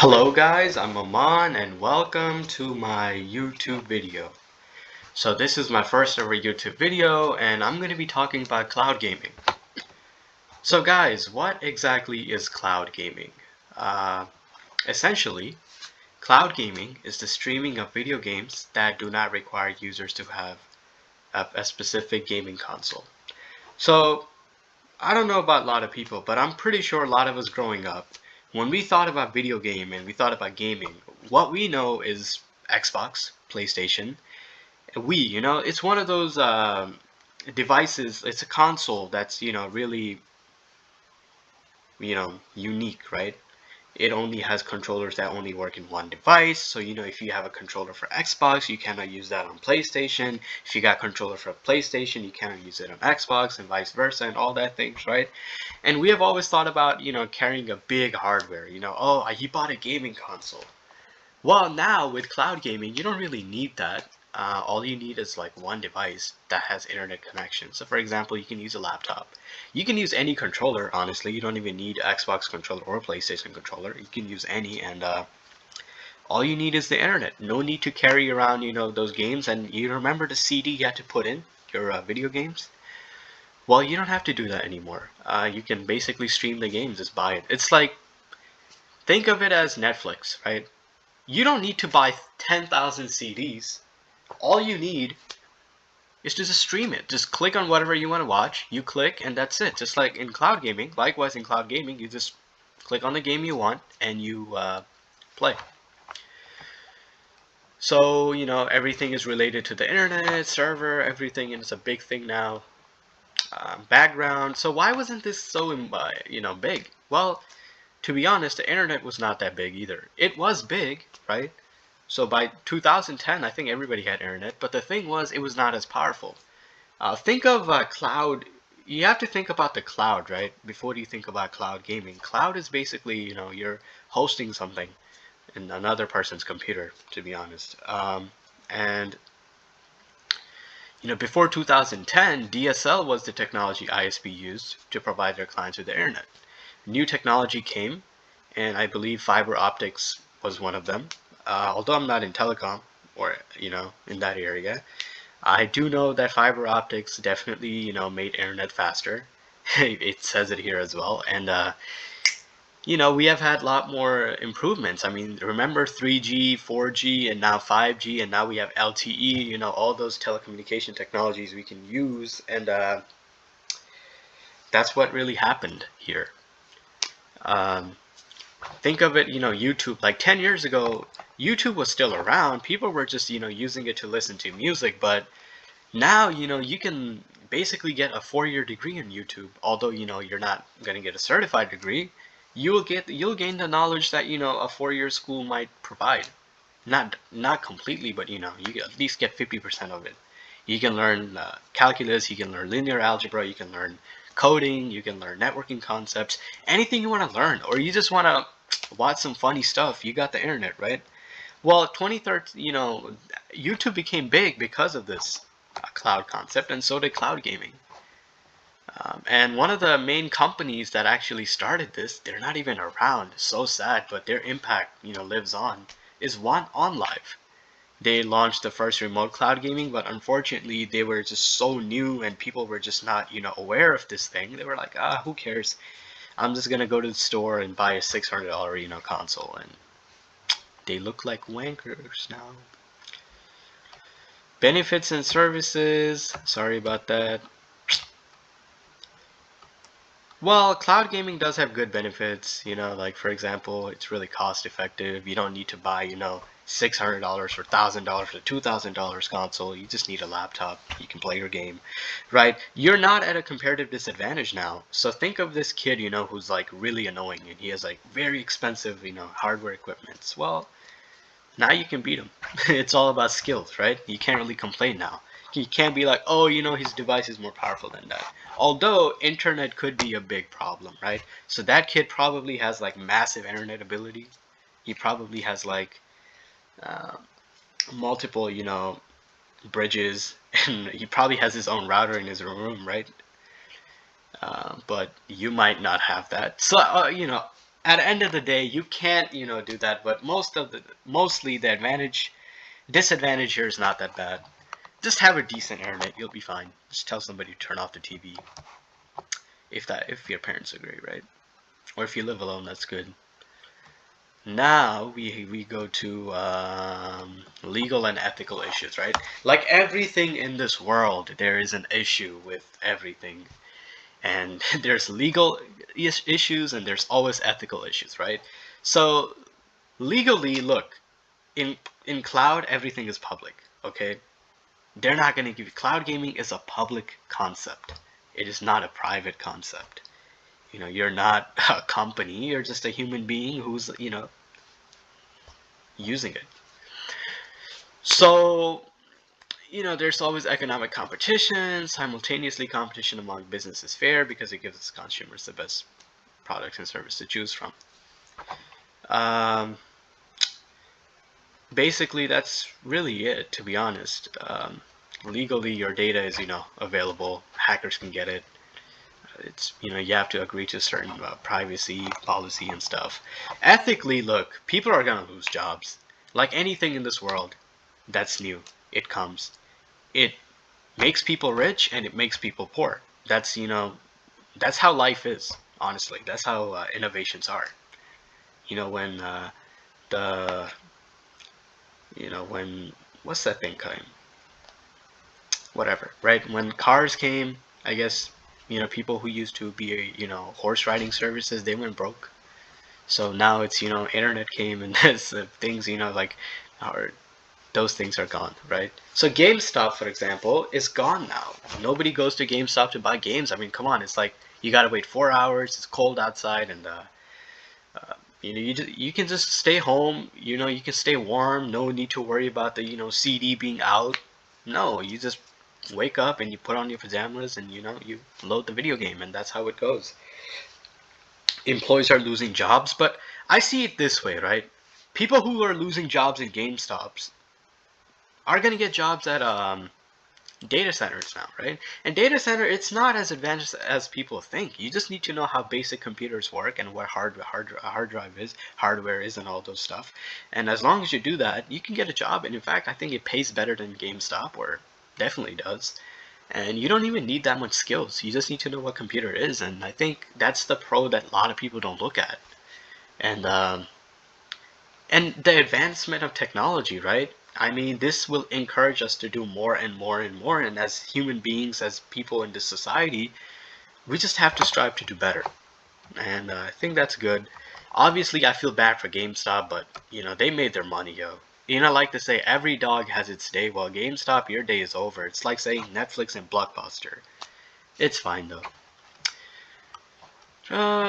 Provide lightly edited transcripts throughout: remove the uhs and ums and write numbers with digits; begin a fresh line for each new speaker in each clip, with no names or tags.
Hello guys, I'm Aman and welcome to my YouTube video. So this is my first ever YouTube video and I'm going to be talking about cloud gaming. So guys, what exactly is cloud gaming? Uh, Essentially, cloud gaming is the streaming of video games that do not require users to have a specific gaming console. So I don't know about a lot of people, but I'm pretty sure a lot of us growing up, when we thought about video game and we thought about gaming, what we know is Xbox, PlayStation, Wii. It's one of those devices. It's a console that's really unique, right? It only has controllers that only work in one device. So, if you have a controller for Xbox, you cannot use that on PlayStation. If you got a controller for PlayStation, you cannot use it on Xbox and vice versa and all that things, right? And we have always thought about, carrying a big hardware. Oh, he bought a gaming console. Well, now with cloud gaming, you don't really need that. All you need is like one device that has internet connection. So for example, you can use a laptop. You can use any controller, honestly. You don't even need Xbox controller or PlayStation controller. You can use any, and all you need is the internet. No need to carry around, those games. And you remember the CD you had to put in your video games? Well, you don't have to do that anymore. You can basically stream the games, just buy it. It's like, think of it as Netflix, right? You don't need to buy 10,000 CDs. All you need is to just stream it. Just click on whatever you want to watch. You click, and that's it. Just like in cloud gaming. Likewise, in cloud gaming, you just click on the game you want and you play. So, everything is related to the internet, server, everything, and it's a big thing now. Background. So why wasn't this so, big? Well, to be honest, the internet was not that big either. It was big, right? So by 2010, I think everybody had internet, but the thing was, it was not as powerful. Think of cloud. You have to think about the cloud, right? Before you think about cloud gaming. Cloud is basically, you're hosting something in another person's computer, to be honest. And before 2010, DSL was the technology ISP used to provide their clients with the internet. New technology came, and I believe fiber optics was one of them. Although I'm not in telecom or in that area, I do know that fiber optics definitely made internet faster. It says it here as well, and we have had a lot more improvements. I mean, remember 3G, 4G, and now 5G, and now we have LTE. All those telecommunication technologies we can use, and that's what really happened here. Um, think of it, YouTube. Like 10 years ago, YouTube was still around. People were just, using it to listen to music. But now, you can basically get a 4-year degree in YouTube. Although, you're not going to get a certified degree, you'll gain the knowledge that, a 4-year school might provide. Not completely, but, you at least get 50% of it. You can learn calculus, you can learn linear algebra, you can learn coding, you can learn networking concepts, anything you want to learn, or you just want to watch some funny stuff. You got the internet, right? Well, 2013, YouTube became big because of this cloud concept, and so did cloud gaming. And one of the main companies that actually started this, they're not even around. So sad, but their impact, lives on. Is OnLive. They launched the first remote cloud gaming, but unfortunately they were just so new and people were just not, aware of this thing. They were like, who cares? I'm just gonna go to the store and buy a $600, console, and they look like wankers now. Benefits and services. Sorry about that. Well, cloud gaming does have good benefits, like for example, it's really cost effective. You don't need to buy, $600 or $1,000 or $2,000 console. You just need a laptop. You can play your game, right? You're not at a comparative disadvantage now. So think of this kid, who's like really annoying and he has like very expensive, hardware equipments. Well, now you can beat him. It's all about skills, right? You can't really complain now. You can't be like, oh, his device is more powerful than that. Although internet could be a big problem, right? So that kid probably has like massive internet ability. He probably has like uh, multiple, bridges, and he probably has his own router in his room, right? But you might not have that. So, At the end of the day, you can't, do that. But mostly the disadvantage here is not that bad. Just have a decent internet, you'll be fine. Just tell somebody to turn off the TV if your parents agree, right? Or if you live alone, that's good. Now we go to legal and ethical issues, right? Like everything in this world, there is an issue with everything, and there's legal issues and there's always ethical issues, right? So legally, look, in cloud, everything is public. Okay, they're not going to give you cloud gaming is a public concept. It is not a private concept. You're not a company. You're just a human being who's using it. So there's always economic competition. Simultaneously, competition among businesses is fair because it gives consumers the best products and service to choose from. Um, Basically, that's really it. To be honest, legally, your data is available. Hackers can get it. It's you have to agree to certain privacy policy and stuff. Ethically, look, people are gonna lose jobs. Like anything in this world, that's new. It comes. It makes people rich and it makes people poor. That's how life is. Honestly, that's how innovations are. When the when what's that thing came? Whatever, right? When cars came, I guess people who used to be horse riding services, they went broke. So now it's internet came and there's things like are those things are gone, right? So GameStop, for example, is gone now. Nobody goes to GameStop to buy games. I mean, come on, it's like you gotta wait 4 hours. It's cold outside, and you can just stay home. You can stay warm. No need to worry about the CD being out. No, you just wake up and you put on your pajamas and you load the video game, and that's how it goes. Employees are losing jobs, but I see it this way, right? People who are losing jobs in GameStops are going to get jobs at data centers now, right? And data center, it's not as advanced as people think. You just need to know how basic computers work and what hard drive is, hardware is, and all those stuff. And as long as you do that, you can get a job. And in fact, I think it pays better than GameStop, or definitely does. And you don't even need that much skills. You just need to know what computer is. And I think that's the pro that a lot of people don't look at. And and the advancement of technology, right? I mean, this will encourage us to do more and more and more. And as human beings, as people in this society, we just have to strive to do better. And I think that's good. Obviously, I feel bad for GameStop, but they made their money, yo. Like to say every dog has its day. Well, GameStop, your day is over. It's like saying Netflix and Blockbuster. It's fine though.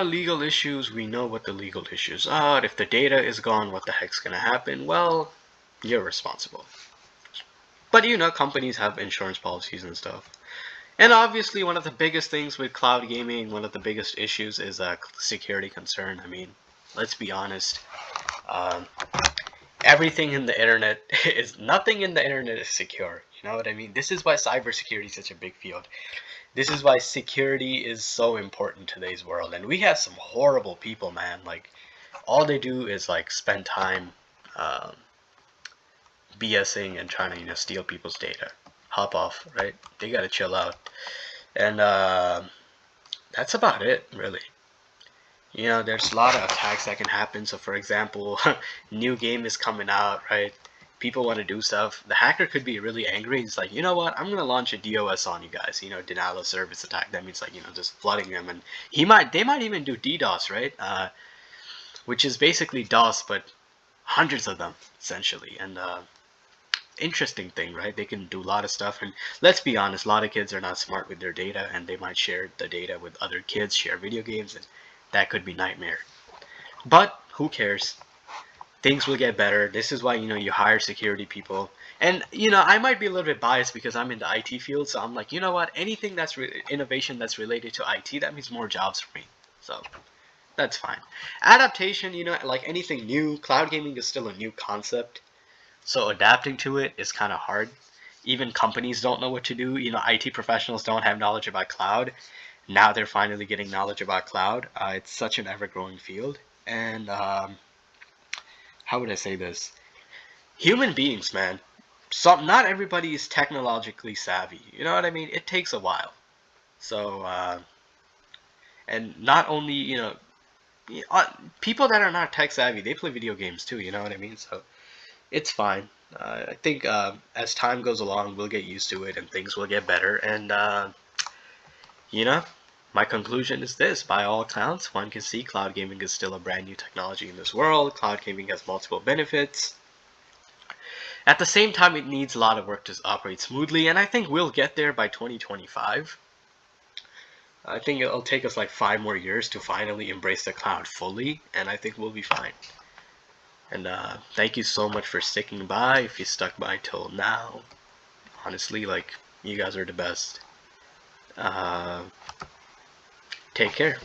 Legal issues. We know what the legal issues are. If the data is gone, what the heck's gonna happen? Well, you're responsible. But companies have insurance policies and stuff. And obviously, one of the biggest things with cloud gaming, one of the biggest issues is a security concern. I mean, let's be honest. Um, Everything in the internet is nothing in the internet is secure. You know what I mean? This is why cybersecurity is such a big field. This is why security is so important in today's world. And we have some horrible people, man. Like, all they do is like spend time um, BSing and trying to steal people's data. Hop off, right? They gotta chill out. And that's about it, really. There's a lot of attacks that can happen. So, for example, new game is coming out, right? People want to do stuff. The hacker could be really angry. He's like, you know what? I'm gonna launch a DOS on you guys. Denial of service attack. That means like just flooding them, and they might even do DDoS, right? Which is basically DOS, but hundreds of them essentially. And interesting thing, right? They can do a lot of stuff. And let's be honest, a lot of kids are not smart with their data, and they might share the data with other kids, share video games, and that could be nightmare. But who cares? Things will get better. This is why you hire security people. And I might be a little bit biased because I'm in the IT field, so I'm like, you know what? Anything that's innovation that's related to IT, that means more jobs for me. So that's fine. Adaptation, like anything new, cloud gaming is still a new concept. So adapting to it is kind of hard. Even companies don't know what to do. IT professionals don't have knowledge about cloud. Now they're finally getting knowledge about cloud. It's such an ever-growing field. And how would I say this? Human beings, man. Not everybody is technologically savvy. You know what I mean? It takes a while. So and not only people that are not tech savvy, they play video games too. You know what I mean? So it's fine. I think as time goes along, we'll get used to it and things will get better. And you know, my conclusion is this: by all accounts, one can see cloud gaming is still a brand new technology in this world. Cloud gaming has multiple benefits. At the same time, it needs a lot of work to operate smoothly, and I think we'll get there by 2025. I think it'll take us like 5 more years to finally embrace the cloud fully, and I think we'll be fine. And thank you so much for sticking by. If you stuck by till now, honestly, like, you guys are the best. Uh, Take care.